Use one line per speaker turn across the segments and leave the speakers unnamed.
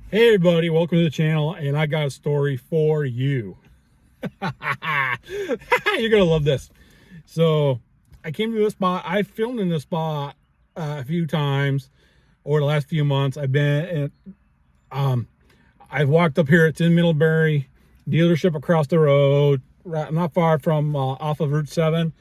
Hey everybody, welcome to the channel, and I got a story for you. You're gonna love this. So I came to this spot. I filmed in this spot a few times over the last few months. I've walked up here. It's in Middlebury, dealership across the road, not far from off of Route 7.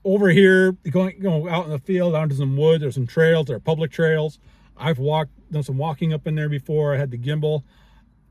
Over here, going out in the field, out into some woods. There's some trails. There are public trails. I've done some walking up in there before. I had the gimbal.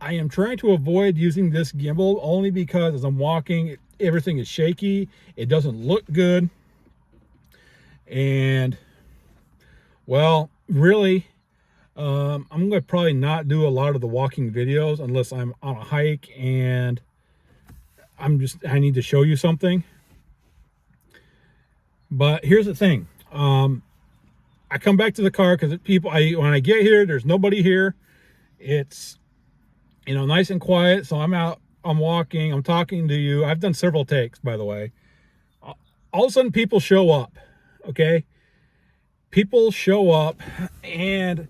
I am trying to avoid using this gimbal only because as I'm walking, everything is shaky. It doesn't look good. And, well, really, I'm going to probably not do a lot of the walking videos unless I'm on a hike and I need to show you something. But here's the thing. I come back to the car because when I get here, there's nobody here. It's, nice and quiet. So I'm out, I'm walking, I'm talking to you. I've done several takes, by the way. All of a sudden people show up. Okay. People show up and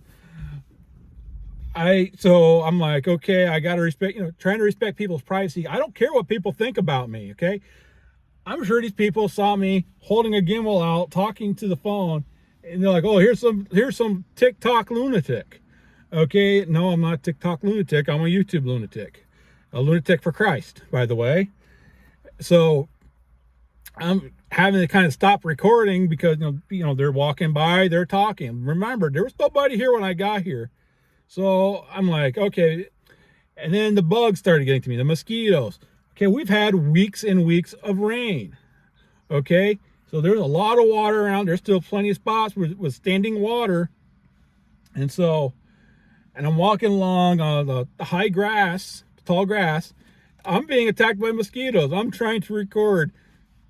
I'm like, okay, I got to respect, trying to respect people's privacy. I don't care what people think about me. Okay. I'm sure these people saw me holding a gimbal out, talking to the phone, and they're like, oh, here's some TikTok lunatic. Okay, no, I'm not a TikTok lunatic. I'm a YouTube lunatic. A lunatic for Christ, by the way. So I'm having to kind of stop recording because, they're walking by, they're talking. Remember, there was nobody here when I got here. So I'm like, okay. And then the bugs started getting to me, the mosquitoes. Okay, we've had weeks and weeks of rain. Okay, so there's a lot of water around. There's still plenty of spots with standing water. And I'm walking along the high grass, tall grass. I'm being attacked by mosquitoes. I'm trying to record.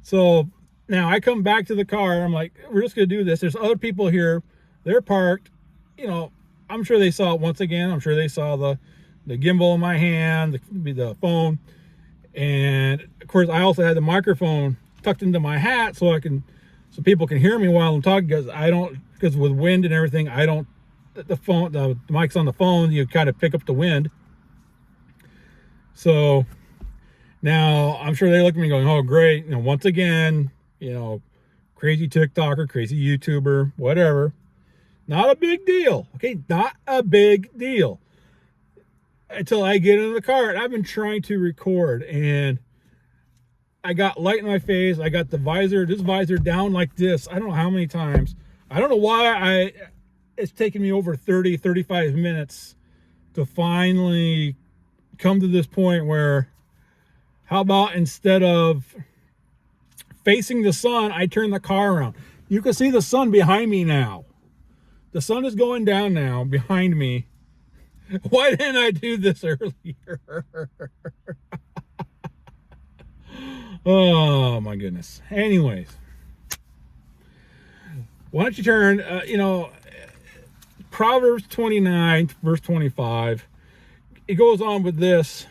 So now I come back to the car. I'm like, we're just going to do this. There's other people here. They're parked. I'm sure they saw it once again. I'm sure they saw the gimbal in my hand, the phone. And of course, I also had the microphone tucked into my hat so people can hear me while I'm talking, because with wind and everything, the mic's on the phone, you kind of pick up the wind. So now I'm sure they look at me going, oh, great. Once again, crazy TikToker, crazy YouTuber, whatever. Not a big deal. Okay. Not a big deal. Until I get in the car, and I've been trying to record, and I got light in my face. I got this visor down like this. I don't know how many times. I don't know why it's taken me over 35 minutes to finally come to this point where, how about instead of facing the sun, I turn the car around. You can see the sun behind me now. The sun is going down now behind me. Why didn't I do this earlier? Oh my goodness. Anyways, why don't you turn, Proverbs 29, verse 25. It goes on with this.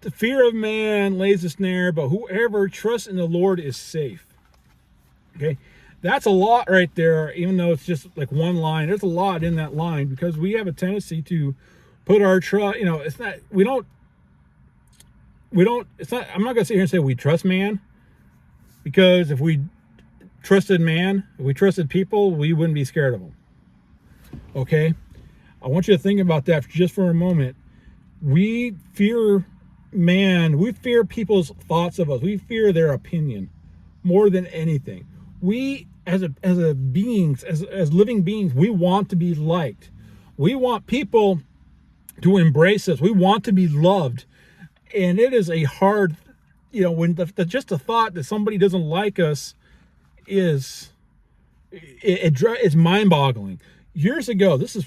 The fear of man lays a snare, but whoever trusts in the Lord is safe. Okay. That's a lot right there, even though it's just like one line. There's a lot in that line because we have a tendency to put our trust, I'm not going to sit here and say we trust man, because if we trusted people, we wouldn't be scared of them. Okay. I want you to think about that just for a moment. We fear man. We fear people's thoughts of us. We fear their opinion more than anything. We, as living beings, we want to be liked. We want people to embrace us. We want to be loved. And it is a hard, when just the thought that somebody doesn't like us it's mind-boggling. Years ago, this is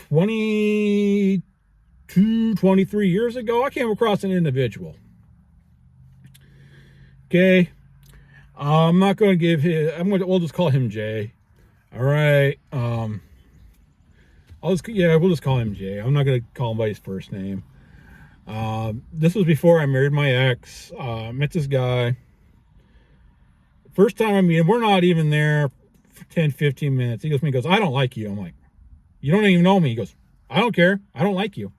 23 years ago, I came across an individual. Okay. I'm not going to give him, we'll just call him Jay. All right. We'll just call him Jay. I'm not going to call him by his first name. This was before I married my ex. Met this guy. First time I meet him, we're not even there 10, 15 minutes. He goes to me, he goes, I don't like you. I'm like, you don't even know me. He goes, I don't care. I don't like you.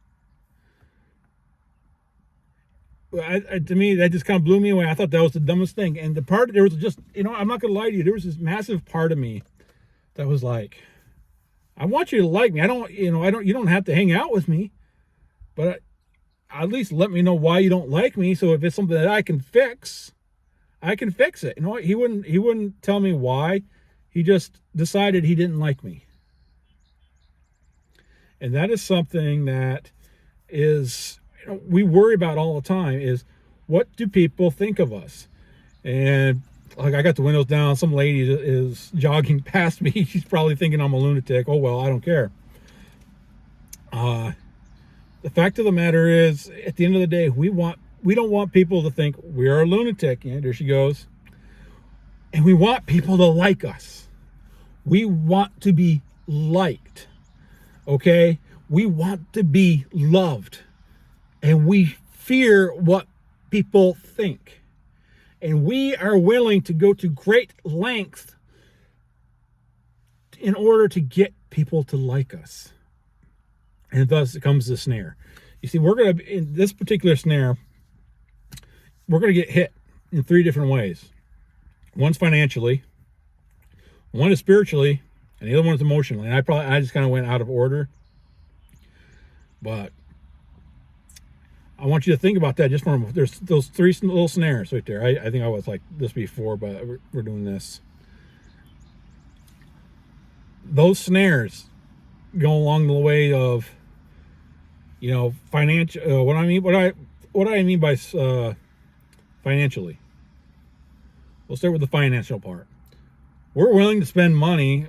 To me, that just kind of blew me away. I thought that was the dumbest thing. And there was just, I'm not going to lie to you. There was this massive part of me that was like, I want you to like me. You don't have to hang out with me, but at least let me know why you don't like me. So if it's something that I can fix it. He wouldn't tell me why. He just decided he didn't like me. And that is something that is, we worry about all the time, is what do people think of us? And like, I got the windows down. Some lady is jogging past me. She's probably thinking I'm a lunatic. Oh, well, I don't care. The fact of the matter is, at the end of the day, we don't want people to think we're a lunatic. And there she goes. And we want people to like us. We want to be liked. Okay? We want to be loved. And we fear what people think. And we are willing to go to great lengths in order to get people to like us. And thus comes the snare. You see, in this particular snare, we're going to get hit in 3 different ways. One's financially, one is spiritually, and the other one is emotionally. And I just kind of went out of order. But I want you to think about that just for a moment. There's those 3 little snares right there. I think I was like this before, but we're doing this. Those snares go along the way of, financial. What do I mean by financially? We'll start with the financial part. We're willing to spend money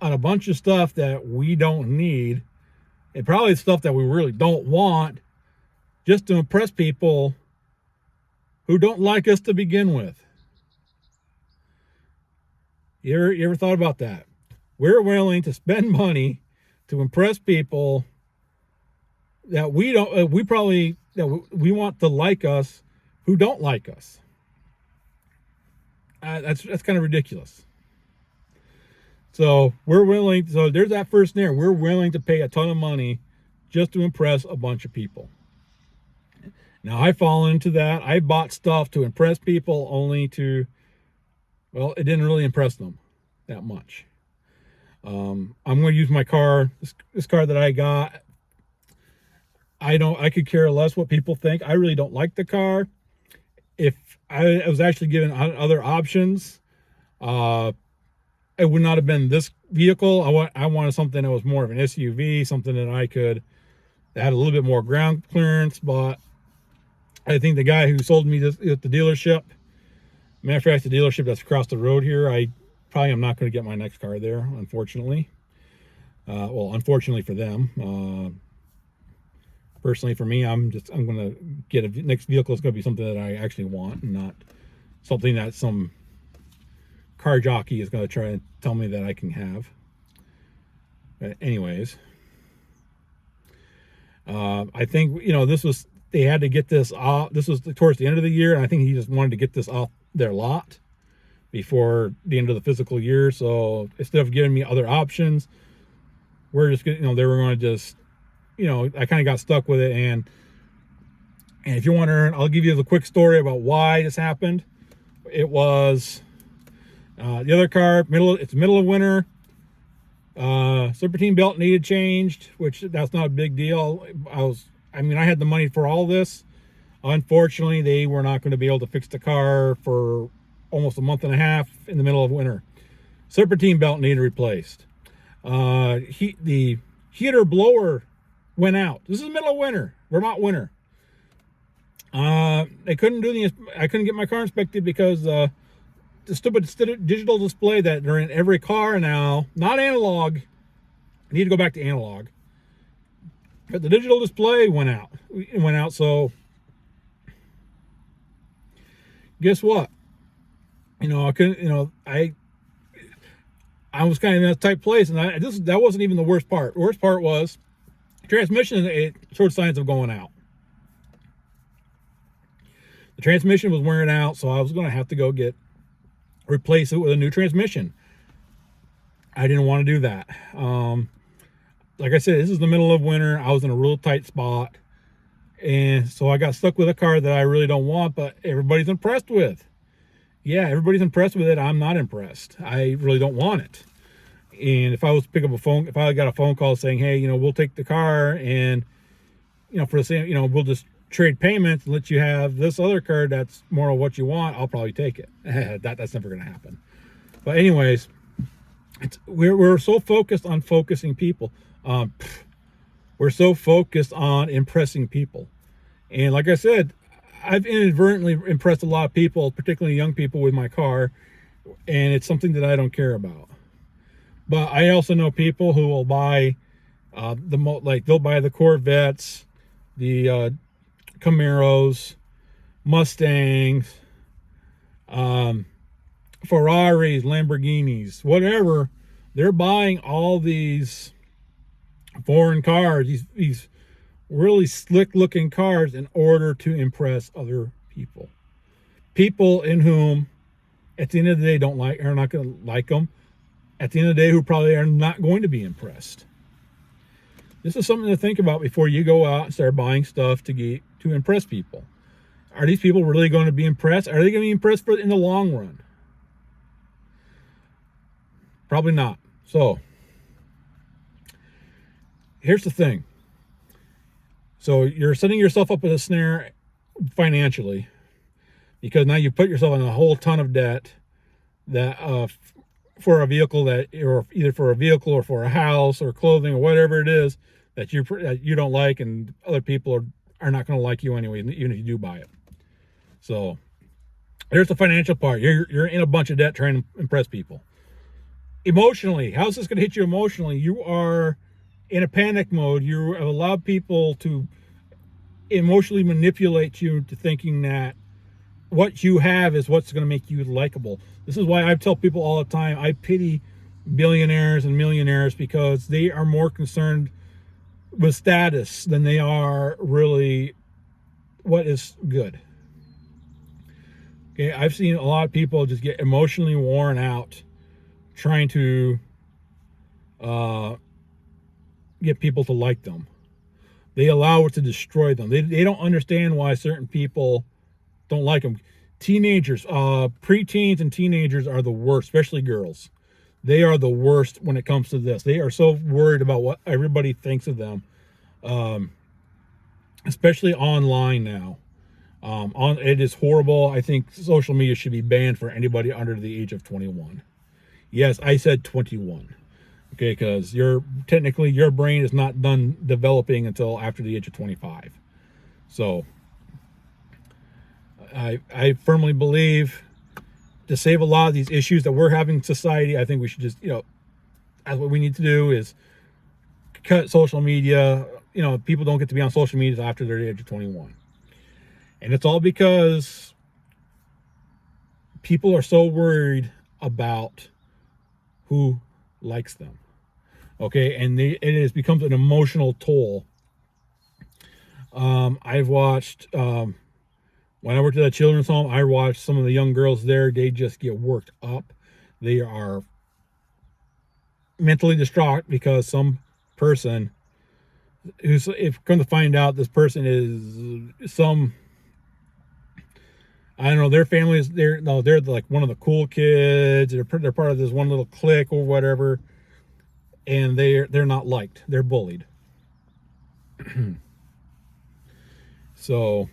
on a bunch of stuff that we don't need, and probably stuff that we really don't want, just to impress people who don't like us to begin with. You ever thought about that? We're willing to spend money to impress people that we want to like us, who don't like us. That's kind of ridiculous. So there's that first snare. We're willing to pay a ton of money just to impress a bunch of people. Now, I've fallen into that. I bought stuff to impress people only to, it didn't really impress them that much. I'm going to use my car, this car that I got. I could care less what people think. I really don't like the car. If I was actually given other options, it would not have been this vehicle. I wanted something that was more of an SUV, something that had a little bit more ground clearance. But I think the guy who sold me this at the dealership, matter of fact, the dealership that's across the road here, I probably am not going to get my next car there, unfortunately. Unfortunately for them. Personally, for me, I'm going to get next vehicle is going to be something that I actually want, and not something that some car jockey is going to try and tell me that I can have. But anyways, I think, they had to get this off. This was towards the end of the year, and I think he just wanted to get this off their lot before the end of the fiscal year. So instead of giving me other options, we're just going to, they were going to just, I kind of got stuck with it. And if you're wondering, I'll give you the quick story about why this happened. It was the other car, it's middle of winter. Serpentine belt needed changed, which that's not a big deal. I had the money for all this. Unfortunately, they were not going to be able to fix the car for almost a month and a half in the middle of winter. Serpentine belt needed replaced. The heater blower went out. This is the middle of winter, Vermont winter. I couldn't get my car inspected because the stupid digital display that are in every car now, not analog. I need to go back to analog. But the digital display went out. It went out, so guess what? I couldn't, I was kind of in a tight place, and that wasn't even the worst part. The worst part was transmission, it showed signs of going out. The transmission was wearing out, so I was going to have to go replace it with a new transmission. I didn't want to do that. Like I said, this is the middle of winter. I was in a real tight spot. And so I got stuck with a car that I really don't want, but everybody's impressed with. Yeah, everybody's impressed with it. I'm not impressed. I really don't want it. And if I was to pick up a phone, if I got a phone call saying, hey, we'll take the car and, for the same, we'll just trade payments and let you have this other car that's more of what you want, I'll probably take it. That's never going to happen. But anyways, we're so focused on focusing people. We're so focused on impressing people. And like I said, I've inadvertently impressed a lot of people, particularly young people, with my car. And it's something that I don't care about. But I also know people who will buy they'll buy the Corvettes, the Camaros, Mustangs, Ferraris, Lamborghinis, whatever. They're buying all these foreign cars, these really slick looking cars, in order to impress other people. People in whom, at the end of the day, are not going to like them. At the end of the day, who probably are not going to be impressed. This is something to think about before you go out and start buying stuff to impress people. Are these people really going to be impressed? Are they going to be impressed in the long run? Probably not. So, here's the thing. So you're setting yourself up with a snare financially, because now you put yourself in a whole ton of debt that for a vehicle or either for a vehicle or for a house or clothing or whatever it is that you don't like, and other people are not going to like you anyway, even if you do buy it. So there's the financial part. You're in a bunch of debt trying to impress people. Emotionally, how's this going to hit you emotionally? You are in a panic mode. You have allowed people to emotionally manipulate you to thinking that what you have is what's going to make you likable. This is why I tell people all the time, I pity billionaires and millionaires, because they are more concerned with status than they are really what is good. Okay, I've seen a lot of people just get emotionally worn out trying to get people to like them. They allow it to destroy them. They don't understand why certain people don't like them. Teenagers, preteens and teenagers are the worst, especially girls. They are the worst when it comes to this. They are so worried about what everybody thinks of them, especially online now. It is horrible. I think social media should be banned for anybody under the age of 21. Yes, I said 21. Okay, because your brain is not done developing until after the age of 25. So I firmly believe, to save a lot of these issues that we're having in society, I think we should just, that's what we need to do, is cut social media. People don't get to be on social media after their age of 21. And it's all because people are so worried about who likes them. Okay, and it has become an emotional toll. I've watched, when I worked at a children's home, I watched some of the young girls there. They just get worked up. They are mentally distraught because some person if come to find out, this person is I don't know, their family is, they're like one of the cool kids. They're part of this one little clique or whatever. And they're not liked. They're bullied. So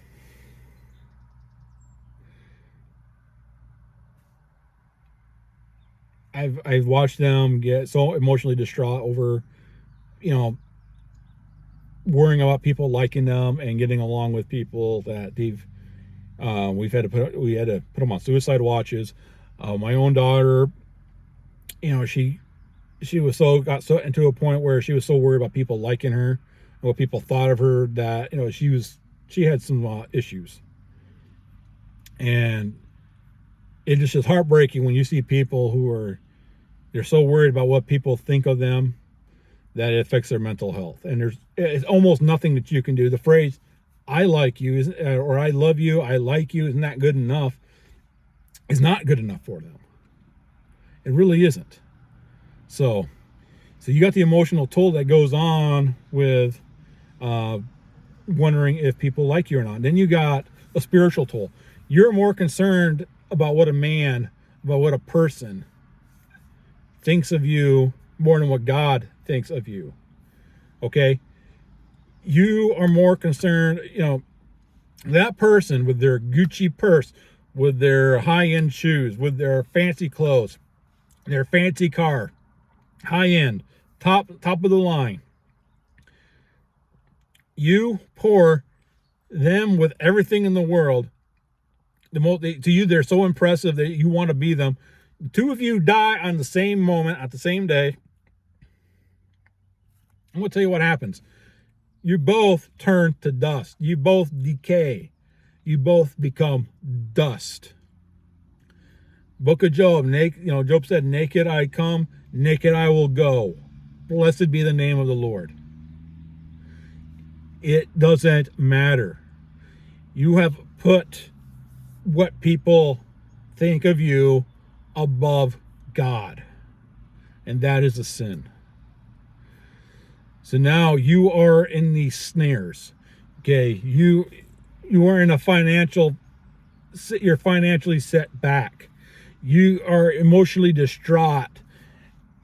I've watched them get so emotionally distraught over, worrying about people liking them and getting along with people that we had to put them on suicide watches. My own daughter, she got so into a point where she was so worried about people liking her and what people thought of her that she had some issues. And it just is heartbreaking when you see people they're so worried about what people think of them that it affects their mental health. And it's almost nothing that you can do. The phrase "I like you" or "I love you," "I like you" isn't that good enough. Is not good enough for them. It really isn't. So you got the emotional toll that goes on with wondering if people like you or not. Then you got a spiritual toll. You're more concerned about what a person thinks of you more than what God thinks of you. Okay? You are more concerned, that person with their Gucci purse, with their high-end shoes, with their fancy clothes, their fancy car, high-end, top of the line. You pour them with everything in the world. To you, they're so impressive that you want to be them. The two of you die on the same moment, at the same day. I'm going to tell you what happens. You both turn to dust. You both decay. You both become dust. Book of Job, Job said, naked I come, naked I will go. Blessed be the name of the Lord. It doesn't matter. You have put what people think of you above God. And that is a sin. So now you are in these snares. Okay, you are in a you're financially set back. You are emotionally distraught,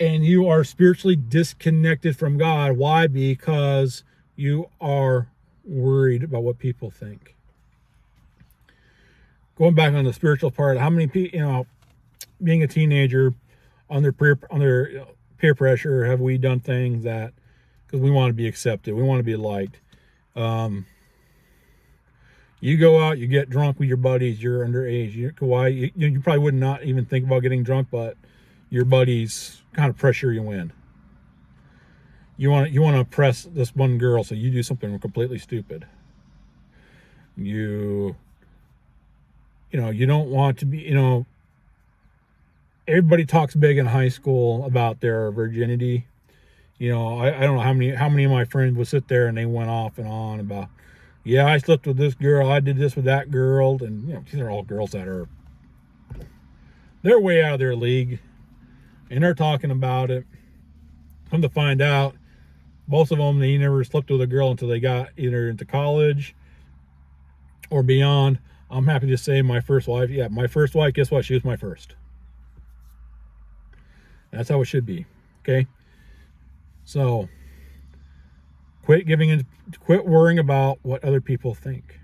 and you are spiritually disconnected from God. Why? Because you are worried about what people think. Going back on the spiritual part, how many people, being a teenager, under peer pressure, have we done things that, because we want to be accepted, we want to be liked. You go out, you get drunk with your buddies, you're underage. You probably would not even think about getting drunk, but your buddies kind of pressure you in. You want to impress this one girl, so you do something completely stupid. You don't want to be, everybody talks big in high school about their virginity. I don't know how many of my friends would sit there and they went off and on about, yeah, I slept with this girl, I did this with that girl, and these are all girls that they're way out of their league, and they're talking about it. Come to find out, most of them, they never slept with a girl until they got either into college or beyond. I'm happy to say my first wife, guess what? She was my first. That's how it should be. Okay? So, quit worrying about what other people think.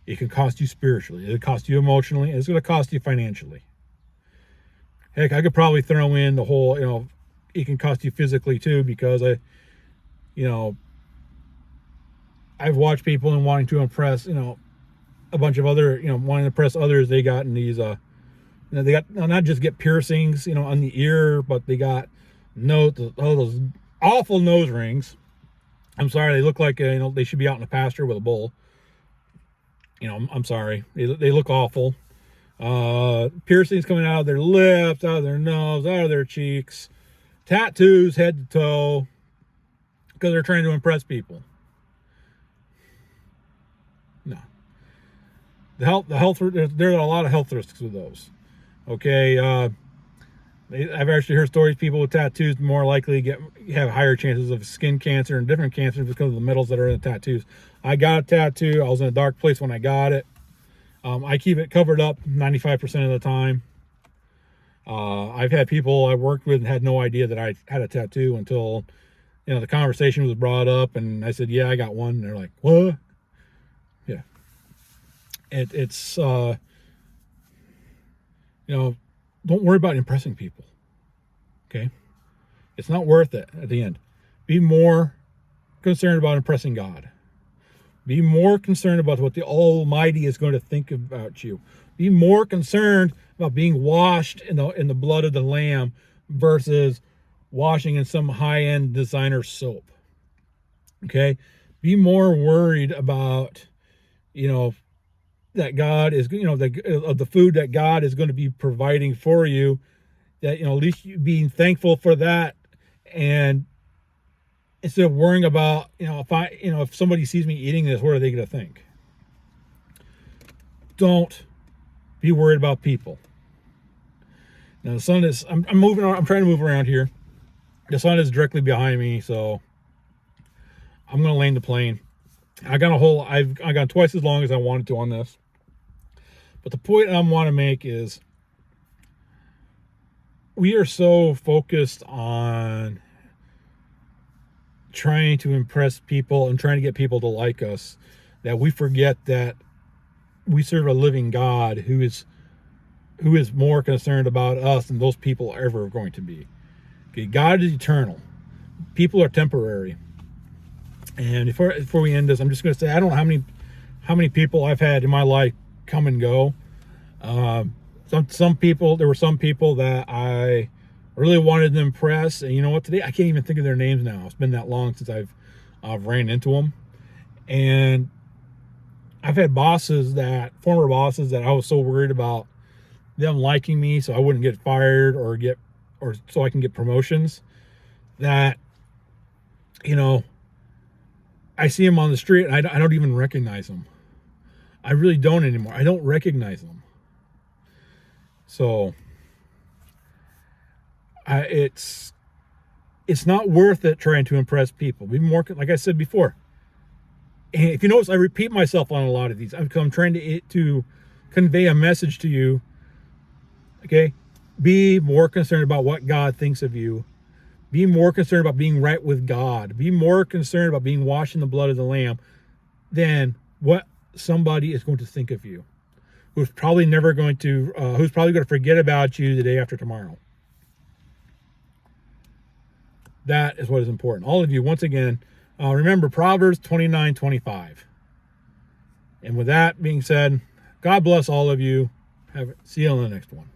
It can cost you spiritually. It'll cost you emotionally. It's going to cost you financially. Heck, I could probably throw in the whole, it can cost you physically too, because I've watched people and wanting to impress, a bunch of other, wanting to impress others. They got in these, they got, not just get piercings, on the ear, but they got those awful nose rings. I'm sorry, they look like, they should be out in the pasture with a bull. I'm sorry. They look awful. Piercings coming out of their lips, out of their nose, out of their cheeks. Tattoos head to toe, because they're trying to impress people. No. There are a lot of health risks with those. Okay, I've actually heard stories, people with tattoos more likely have higher chances of skin cancer and different cancers because of the metals that are in the tattoos. I got a tattoo. I was in a dark place when I got it. I keep it covered up 95% of the time. I've had people I worked with and had no idea that I had a tattoo until, the conversation was brought up, and I said, yeah, I got one. And they're like, what? Yeah. It's don't worry about impressing people. Okay? It's not worth it at the end. Be more concerned about impressing God. Be more concerned about what the Almighty is going to think about you. Be more concerned about being washed in the blood of the Lamb versus washing in some high-end designer soap. Okay? Be more worried about, that God is, of the food that God is going to be providing for you, that, at least you being thankful for that, and instead of worrying about, if somebody sees me eating this, what are they going to think? Don't be worried about people. Now the sun is, I'm moving on. I'm trying to move around here. The sun is directly behind me, so I'm gonna land the plane. I got twice as long as I wanted to on this. But the point I want to make is we are so focused on trying to impress people and trying to get people to like us that we forget that we serve a living God who is more concerned about us than those people are ever going to be. Okay, God is eternal. People are temporary. And before we end this, I'm just going to say I don't know how many people I've had in my life come and go. Some people, there were some people that I really wanted to impress, and you know what? Today I can't even think of their names now. It's been that long since I've ran into them, and I've had former bosses that I was so worried about them liking me so I wouldn't get fired or so I can get promotions that, you know, I see them on the street and I don't even recognize them. I really don't anymore. I don't recognize them. So it's not worth it trying to impress people. Be more, like I said before. And if you notice, I repeat myself on a lot of these. I'm trying to convey a message to you. Okay, be more concerned about what God thinks of you. Be more concerned about being right with God. Be more concerned about being washed in the blood of the Lamb than what somebody is going to think of you, who's probably going to forget about you the day after tomorrow. That is what is important. All of you, once again, remember Proverbs 29:25. And with that being said, God bless all of you. See you on the next one.